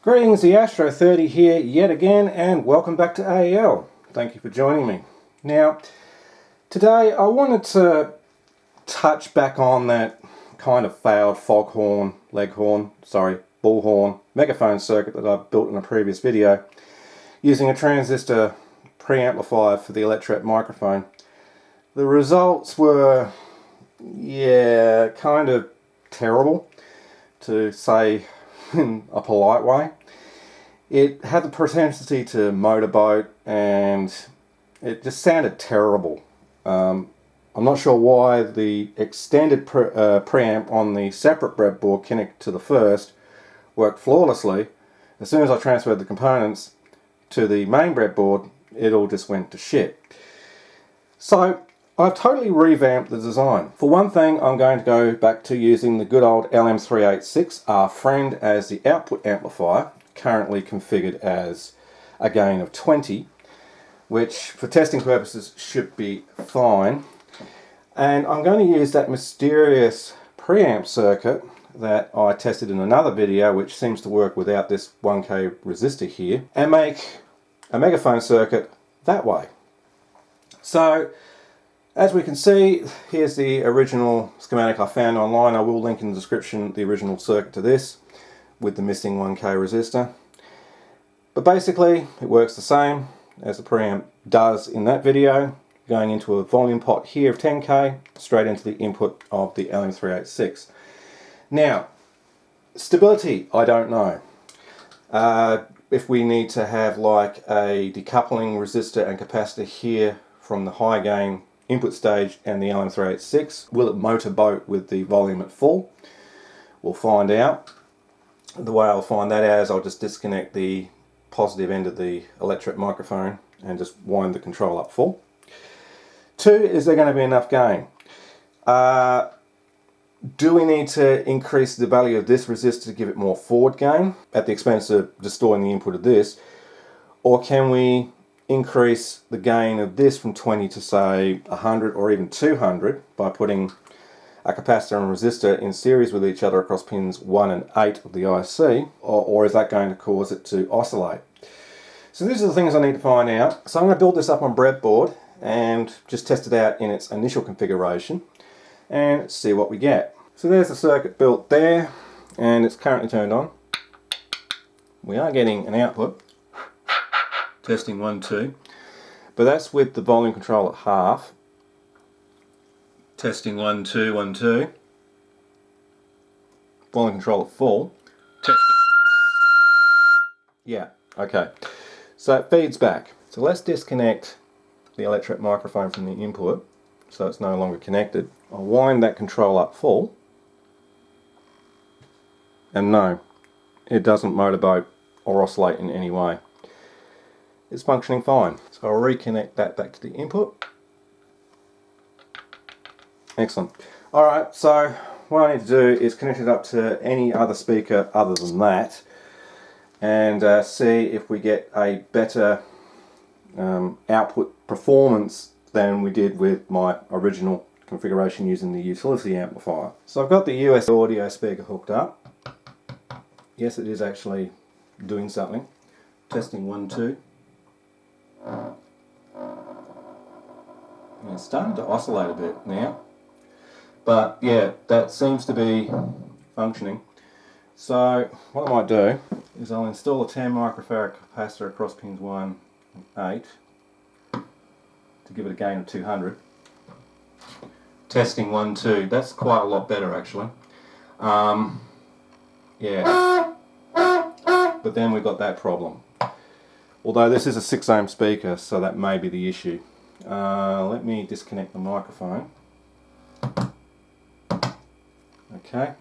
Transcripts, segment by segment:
Greetings, the Astro 30 here yet again, and welcome back to AEL. Thank you for joining me. Now, today I wanted to touch back on that kind of failed Foghorn, Bullhorn Megaphone circuit that I built in a previous video using a transistor preamplifier for the electret microphone. The results were, kind of terrible, to say in a polite way. It had the propensity to motorboat and it just sounded terrible. I'm not sure why the extended preamp on the separate breadboard connected to the first worked flawlessly. As soon as I transferred the components to the main breadboard, it all just went to shit. So I've totally revamped the design. For one thing, I'm going to go back to using the good old LM386, our friend, as the output amplifier, currently configured as a gain of 20, which for testing purposes should be fine. And I'm going to use that mysterious preamp circuit that I tested in another video, which seems to work without this 1K resistor here, and make a megaphone circuit that way. So, as we can see, here's the original schematic I found online. I will link in the description the original circuit to this with the missing 1K resistor. But basically, it works the same as the preamp does in that video, going into a volume pot here of 10K, straight into the input of the LM386. Now, stability, I don't know. If we need to have like a decoupling resistor and capacitor here from the high gain input stage and the LM386, will it motorboat with the volume at full? We'll find out. The way I'll find that out is I'll just disconnect the positive end of the electret microphone and just wind the control up full. Two, is there going to be enough gain? Do we need to increase the value of this resistor to give it more forward gain at the expense of distorting the input of this? Or can we increase the gain of this from 20 to say 100 or even 200 by putting a capacitor and resistor in series with each other across pins 1 and 8 of the IC, or is that going to cause it to oscillate? So these are the things I need to find out. So I'm going to build this up on breadboard and just test it out in its initial configuration and see what we get. So there's the circuit built there, and it's currently turned on. We are getting an output. Testing 1, 2, but that's with the volume control at half. Testing 1, 2, 1, 2. Volume control at full. Testing. Yeah, okay. So it feeds back. So let's disconnect the electret microphone from the input so it's no longer connected. I'll wind that control up full. And no, it doesn't motorboat or oscillate in any way. It's functioning fine. So I'll reconnect that back to the input. Excellent. Alright, so what I need to do is connect it up to any other speaker other than that and see if we get a better output performance than we did with my original configuration using the utility amplifier. So I've got the US audio speaker hooked up. Yes, it is actually doing something. Testing 1, 2. And it's starting to oscillate a bit now, but yeah, that seems to be functioning. So what I might do is I'll install a 10 microfarad capacitor across pins 1 and 8 to give it a gain of 200. Testing 1, 2. That's quite a lot better actually. Yeah, but then we've got that problem. Although this is a 6 ohm speaker, so that may be the issue. Let me disconnect the microphone. Okay.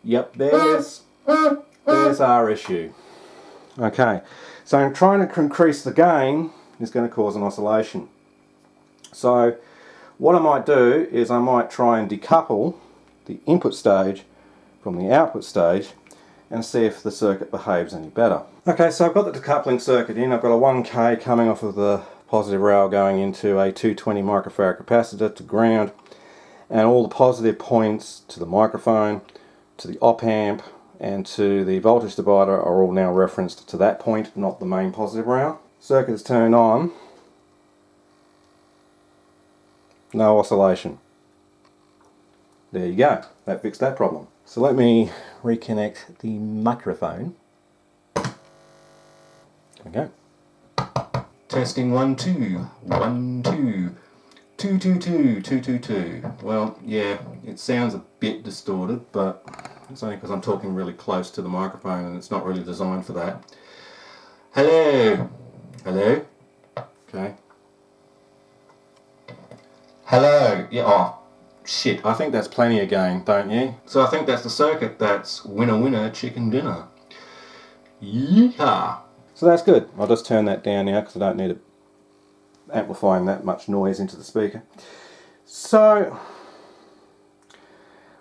Yep, there's our issue. Okay, so I'm trying to increase the gain is going to cause an oscillation. So what I might do is I might try and decouple the input stage from the output stage and see if the circuit behaves any better. Okay, so I've got the decoupling circuit in. I've got a 1K coming off of the positive rail going into a 220 microfarad capacitor to ground, and all the positive points to the microphone to the op amp, and to the voltage divider are all now referenced to that point, not the main positive rail. Circuit is turned on. No oscillation. There you go. That fixed that problem. So let me reconnect the microphone. There we go. Testing 1 2 1 2 2 2 2 2 2 2. Well, yeah, it sounds a bit distorted, but it's only because I'm talking really close to the microphone and it's not really designed for that. Hello. Hello. Okay. Hello. Yeah. Oh, shit. I think that's plenty of gain, don't you? So I think that's the circuit. That's winner winner chicken dinner. Yeehaw. So that's good. I'll just turn that down now because I don't need it amplifying that much noise into the speaker. So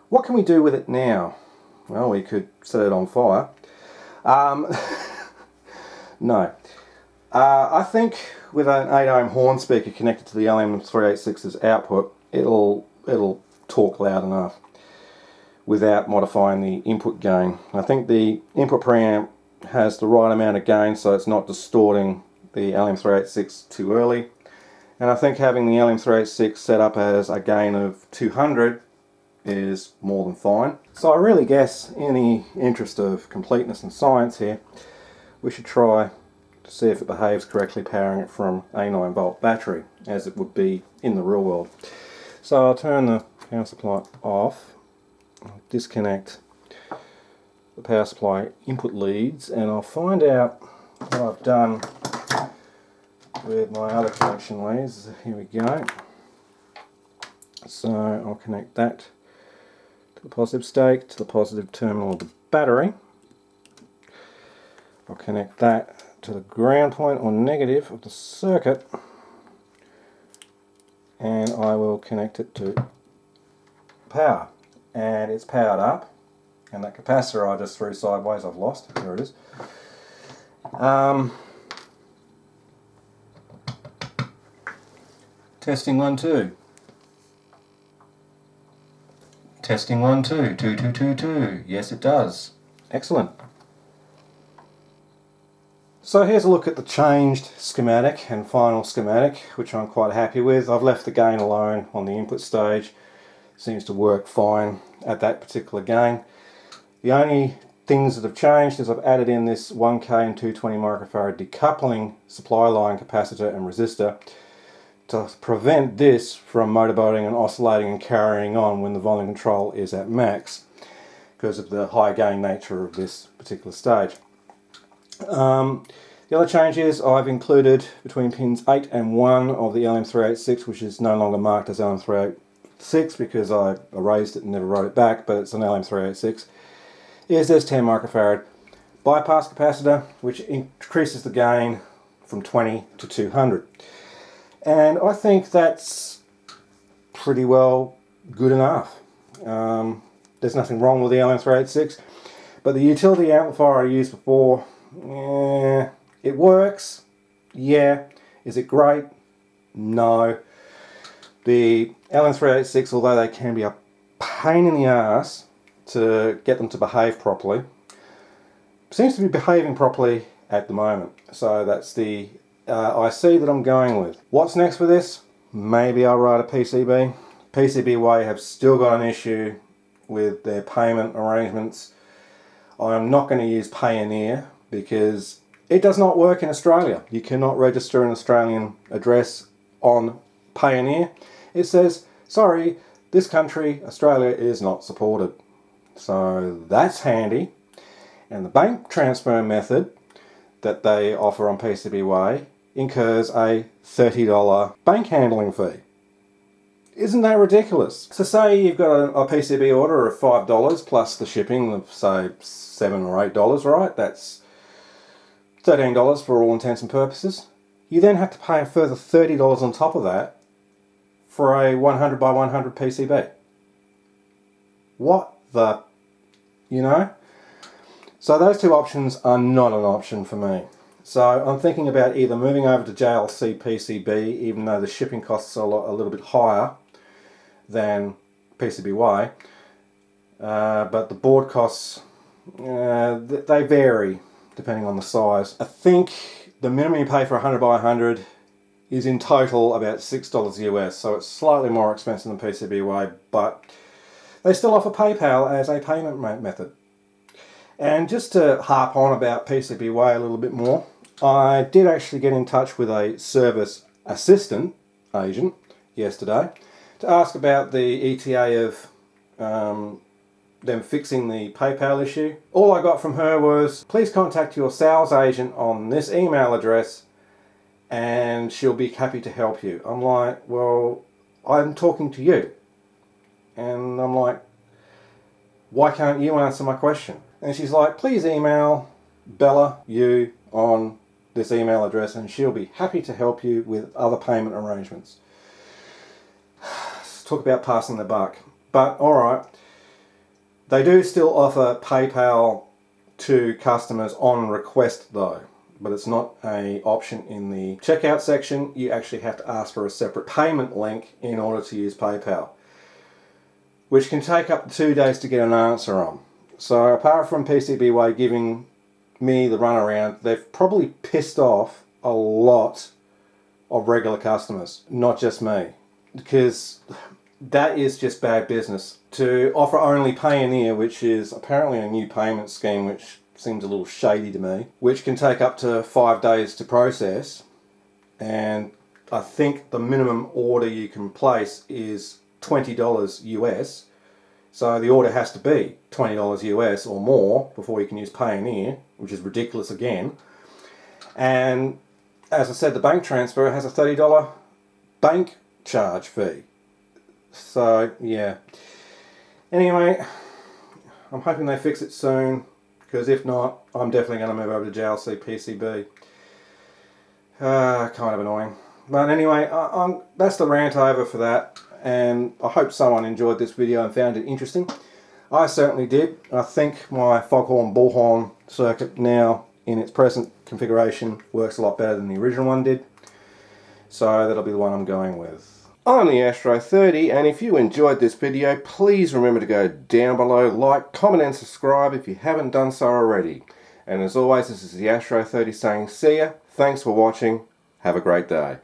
what can we do with it now? Well, we could set it on fire. No. I think with an 8 ohm horn speaker connected to the LM386's output, it'll talk loud enough without modifying the input gain. I think the input preamp has the right amount of gain so it's not distorting the LM386 too early. And I think having the LM386 set up as a gain of 200 is more than fine. So I really guess, in the interest of completeness and science here, we should try to see if it behaves correctly powering it from a 9-volt battery, as it would be in the real world. So I'll turn the power supply off, I'll disconnect the power supply input leads, and I'll find out what I've done with my other connection leads. Here we go. So I'll connect that to the positive stake, to the positive terminal of the battery. I'll connect that to the ground point or negative of the circuit, and I will connect it to power. And it's powered up, and that capacitor I just threw sideways I've lost. There it is. Testing 1 2. Testing 1 2 2 2 2 2. Yes, it does. Excellent. So here's a look at the changed schematic and final schematic, which I'm quite happy with. I've left the gain alone on the input stage. Seems to work fine at that particular gain. The only things that have changed is I've added in this 1K and 220 microfarad decoupling supply line capacitor and resistor to prevent this from motorboating and oscillating and carrying on when the volume control is at max, because of the high gain nature of this particular stage. The other change is I've included between pins 8 and 1 of the LM386, which is no longer marked as LM386 because I erased it and never wrote it back, but it's an LM386, is this 10 microfarad bypass capacitor, which increases the gain from 20 to 200. And I think that's pretty well good enough. There's nothing wrong with the LM386, but the utility amplifier I used before, it works, yeah. Is it great? No. The LM386, although they can be a pain in the ass to get them to behave properly, seems to be behaving properly at the moment. So that's the IC that I'm going with. What's next with this? Maybe I'll write a PCB. PCBWay have still got an issue with their payment arrangements. I'm not going to use Payoneer because it does not work in Australia. You cannot register an Australian address on Payoneer. It says, sorry, this country, Australia, is not supported. So that's handy. And the bank transfer method that they offer on PCBWay incurs a $30 bank handling fee. Isn't that ridiculous? So say you've got a PCB order of $5 plus the shipping of say $7 or $8, right? That's $13 for all intents and purposes. You then have to pay a further $30 on top of that for a 100 by 100 PCB. What the, you know? So those two options are not an option for me. So I'm thinking about either moving over to JLC PCB, even though the shipping costs are a little bit higher than PCBWay, but the board costs, they vary depending on the size. I think the minimum you pay for 100 by 100 is in total about $6 US, so it's slightly more expensive than PCBWay, but they still offer PayPal as a payment method. And just to harp on about PCBWay a little bit more, I did actually get in touch with a service assistant agent yesterday to ask about the ETA of them fixing the PayPal issue. All I got from her was, please contact your sales agent on this email address and she'll be happy to help you. I'm like, well, I'm talking to you. And I'm like, why can't you answer my question? And she's like, please email Bella, you, on this email address and she'll be happy to help you with other payment arrangements. Talk about passing the buck. But alright, they do still offer PayPal to customers on request though, but it's not an option in the checkout section. You actually have to ask for a separate payment link in order to use PayPal, which can take up to 2 days to get an answer on. So apart from PCBWay giving me the runaround, they've probably pissed off a lot of regular customers, not just me, because that is just bad business. To offer only Payoneer, which is apparently a new payment scheme which seems a little shady to me, which can take up to 5 days to process, and I think the minimum order you can place is $20 US, so the order has to be $20 US or more before you can use Payoneer, which is ridiculous again. And as I said, the bank transfer has a $30 bank charge fee. So yeah, anyway, I'm hoping they fix it soon, because if not, I'm definitely going to move over to JLC PCB. Kind of annoying. But anyway, that's the rant over for that, and I hope someone enjoyed this video and found it interesting. I certainly did. I think my Foghorn-Bullhorn circuit now in its present configuration works a lot better than the original one did, so that'll be the one I'm going with. I'm the Astro 30, and if you enjoyed this video, please remember to go down below, like, comment and subscribe if you haven't done so already. And as always, this is the Astro 30 saying see ya, thanks for watching, have a great day.